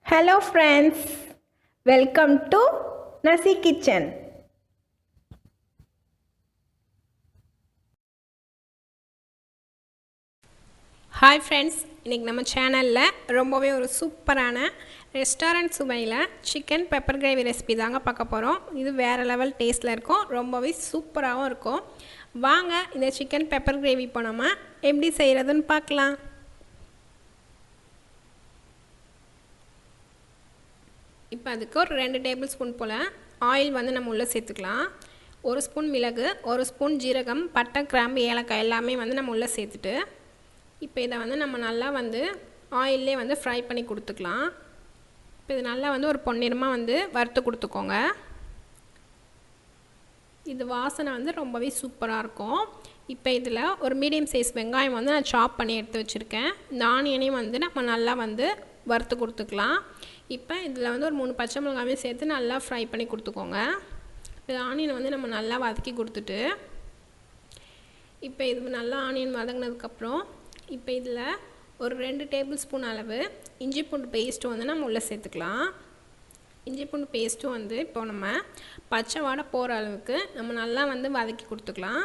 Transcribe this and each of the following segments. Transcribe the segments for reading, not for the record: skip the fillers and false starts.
Hello friends, welcome to Nasekitchen. Hi friends, இன்னைக்கு நம்ம சேனல்ல ரொம்பவே ஒரு சூப்பரான ரெஸ்டாரன்ட் சுவையில chicken pepper gravy ரெசிபி தாங்க பார்க்க போறோம். இது வேற லெவல் டேஸ்ட்ல இருக்கும். ரொம்பவே சூப்பராவும் இருக்கும். வாங்க இந்த chicken pepper gravy இப்போ நம்ம எப்படி செய்யறதுன்னு பார்க்கலாம். இப்போ அதுக்கு ஒரு 2 டேபிள் ஸ்பூன் போல ஆயில் வந்து நம்ம உள்ள சேர்த்துக்கலாம். 1 ஸ்பூன் மிளகு, 1 ஸ்பூன் ஜீரகம், பட்டை, கிராம்பு, ஏலக்காய் எல்லாமே வந்து நம்ம உள்ள சேர்த்துட்டு இப்போ இதை வந்து நம்ம நல்லா வந்து ஆயிலே வந்து ஃப்ரை பண்ணி கொடுத்துக்கலாம். இப்போ இது நல்லா வந்து ஒரு பொன்னிறமாக வந்து வறுத்து கொடுத்துக்கோங்க. இது வாசனை வந்து ரொம்பவே சூப்பராக இருக்கும். இப்போ இதில் ஒரு மீடியம் சைஸ் வெங்காயம் வந்து நான் சாப் பண்ணி எடுத்து வச்சுருக்கேன். இந்த ஆனியனையும் வந்து நம்ம நல்லா வந்து வறுத்து கொடுத்துக்கலாம். இப்போ இதில் வந்து ஒரு 3 பச்சை மிளகாயும் சேர்த்து நல்லா ஃப்ரை பண்ணி கொடுத்துக்கோங்க. இப்போ ஆனியனை வந்து நம்ம நல்லா வதக்கி கொடுத்துட்டு இப்போ இது நல்லா ஆனியன் வதங்கினதுக்கப்புறம் இப்போ இதில் ஒரு 2 டேபிள் ஸ்பூன் அளவு இஞ்சி பூண்டு பேஸ்ட்டு வந்து நம்ம உள்ளே சேர்த்துக்கலாம். இஞ்சி பூண்டு பேஸ்ட்டும் வந்து இப்போ நம்ம பச்சை வாடை போகிற அளவுக்கு நம்ம நல்லா வந்து வதக்கி கொடுத்துக்கலாம்.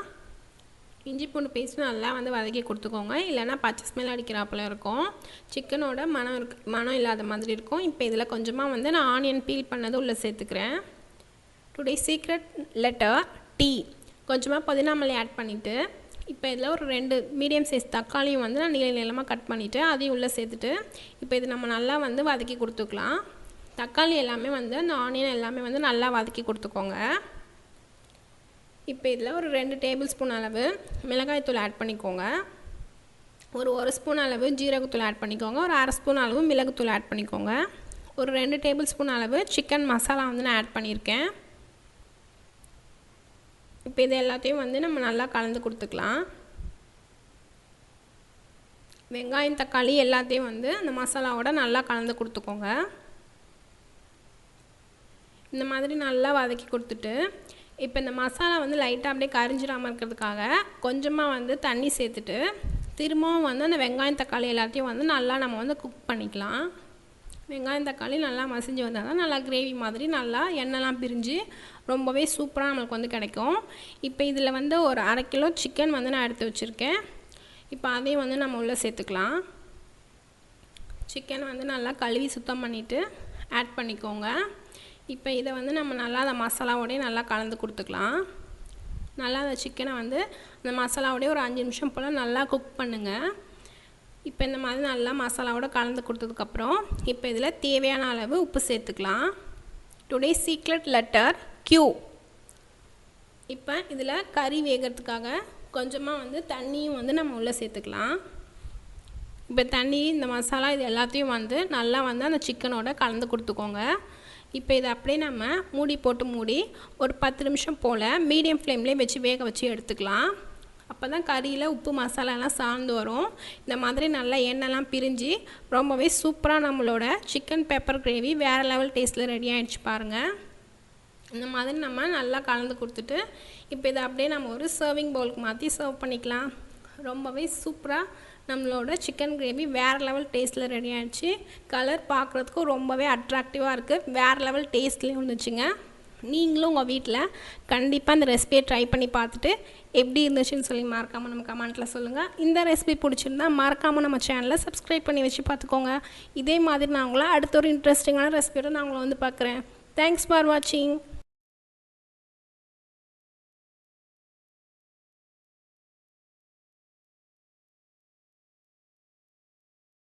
இஞ்சி பூண்டு பேஸ்ட்டு நல்லா வந்து வதக்கி கொடுத்துக்கோங்க, இல்லைனா பச்சை ஸ்மெல் அடிக்கிறாப்பில் இருக்கும். சிக்கனோட மனம் இல்லாத மாதிரி இருக்கும். இப்போ இதில் கொஞ்சமாக வந்து நான் ஆனியன் பீல் பண்ணது உள்ளே சேர்த்துக்கிறேன். டுடே சீக்ரெட் லெட்டர் டீ, கொஞ்சமாக புதினா மல்லி ஆட் பண்ணிவிட்டு இப்போ இதில் ஒரு 2 மீடியம் சைஸ் தக்காளியும் வந்து நான் நீளமாக கட் பண்ணிவிட்டு அதையும் உள்ளே சேர்த்துட்டு இப்போ இது நம்ம நல்லா வந்து வதக்கி கொடுத்துக்கலாம். தக்காளி எல்லாமே வந்து அந்த ஆனியன் எல்லாமே வந்து நல்லா வதக்கி கொடுத்துக்கோங்க. இப்போ இதில் ஒரு 2 டேபிள் ஸ்பூன் அளவு மிளகாய்த்தூள் ஆட் பண்ணிக்கோங்க. ஒரு ஸ்பூன் அளவு ஜீரகத்தூள் ஆட் பண்ணிக்கோங்க. ஒரு அரை ஸ்பூன் அளவு மிளகுத்தூள் ஆட் பண்ணிக்கோங்க. ஒரு 2 டேபிள் ஸ்பூன் அளவு சிக்கன் மசாலா வந்து நான் ஆட் பண்ணியிருக்கேன். இப்போ இது எல்லாத்தையும் வந்து நம்ம நல்லா கலந்து கொடுத்துக்கலாம். வெங்காயம் தக்காளி எல்லாத்தையும் வந்து அந்த மசாலாவோட நல்லா கலந்து கொடுத்துக்கோங்க. இந்த மாதிரி நல்லா வதக்கி கொடுத்துட்டு இப்போ இந்த மசாலா வந்து லைட்டாக அப்படியே கரிஞ்சிடாமல் இருக்கிறதுக்காக கொஞ்சமாக வந்து தண்ணி சேர்த்துட்டு திரும்பவும் வந்து அந்த வெங்காயம் தக்காளி எல்லாத்தையும் வந்து நல்லா நம்ம வந்து குக் பண்ணிக்கலாம். வெங்காயம் தக்காளி நல்லா மசிஞ்சு வந்தால் தான் நல்லா கிரேவி மாதிரி நல்லா எண்ணெய்லாம் பிரிஞ்சு ரொம்பவே சூப்பராக நம்மளுக்கு வந்து கிடைக்கும். இப்போ இதில் வந்து ஒரு 1/2 கிலோ சிக்கன் வந்து நான் எடுத்து வச்சுருக்கேன். இப்போ அதையும் வந்து நம்ம உள்ளே சேர்த்துக்கலாம். சிக்கன் வந்து நல்லா கழுவி சுத்தம் பண்ணிவிட்டு ஆட் பண்ணிக்கோங்க. இப்போ இதை வந்து நம்ம நல்லா அந்த மசாலாவோடய நல்லா கலந்து கொடுத்துக்கலாம். நல்லா அந்த சிக்கனை வந்து அந்த மசாலாவோடய ஒரு 5 நிமிஷம் போல் நல்லா குக் பண்ணுங்கள். இப்போ இந்த மாதிரி நல்லா மசாலாவோட கலந்து கொடுத்ததுக்கப்புறம் இப்போ இதில் தேவையான அளவு உப்பு சேர்த்துக்கலாம். Today secret letter Q. இப்போ இதில் கறி வேகிறதுக்காக கொஞ்சமாக வந்து தண்ணியும் வந்து நம்ம உள்ளே சேர்த்துக்கலாம். இப்போ தண்ணி இந்த மசாலா இது எல்லாத்தையும் வந்து நல்லா வந்து அந்த சிக்கனோட கலந்து கொடுத்துக்கோங்க. இப்போ இதை அப்படியே நம்ம மூடி போட்டு மூடி ஒரு 10 நிமிஷம் போல் மீடியம் ஃப்ளேம்லேயே வச்சு வேக வச்சு எடுத்துக்கலாம். அப்போ தான் கறியில் உப்பு மசாலாலாம் சார்ந்து வரும். இந்த மாதிரி நல்லா எண்ணெய்லாம் பிரிஞ்சு ரொம்பவே சூப்பராக நம்மளோட சிக்கன் பெப்பர் கிரேவி வேறு லெவல் டேஸ்ட்டில் ரெடி ஆகிடுச்சு பாருங்கள். இந்த மாதிரி நம்ம நல்லா கலந்து கொடுத்துட்டு இப்போ இதை அப்படியே நம்ம ஒரு சர்விங் பவுலுக்கு மாற்றி சர்வ் பண்ணிக்கலாம். ரொம்பவே சூப்பராக நம்மளோட சிக்கன் கிரேவி வேறு லெவல் டேஸ்ட்டில் ரெடி ஆகிடுச்சு. கலர் பார்க்குறதுக்கும் ரொம்பவே அட்ராக்டிவாக இருக்குது. வேறு லெவல் டேஸ்ட்லேயும் இருந்துச்சுங்க. நீங்களும் உங்கள் வீட்டில் கண்டிப்பாக இந்த ரெசிபியை ட்ரை பண்ணி பார்த்துட்டு எப்படி இருந்துச்சுன்னு சொல்லி மறக்காமல் நம்ம கமெண்ட்டில் சொல்லுங்கள். இந்த ரெசிபி பிடிச்சிருந்தா மறக்காமல் நம்ம சேனலை சப்ஸ்கிரைப் பண்ணி வச்சு பார்த்துக்கோங்க. இதே மாதிரி நான் உங்களை அடுத்த ஒரு இன்ட்ரெஸ்டிங்கான ரெசிபியோட நான் உங்களை வந்து பார்க்குறேன். தேங்க்ஸ் ஃபார் வாட்சிங்.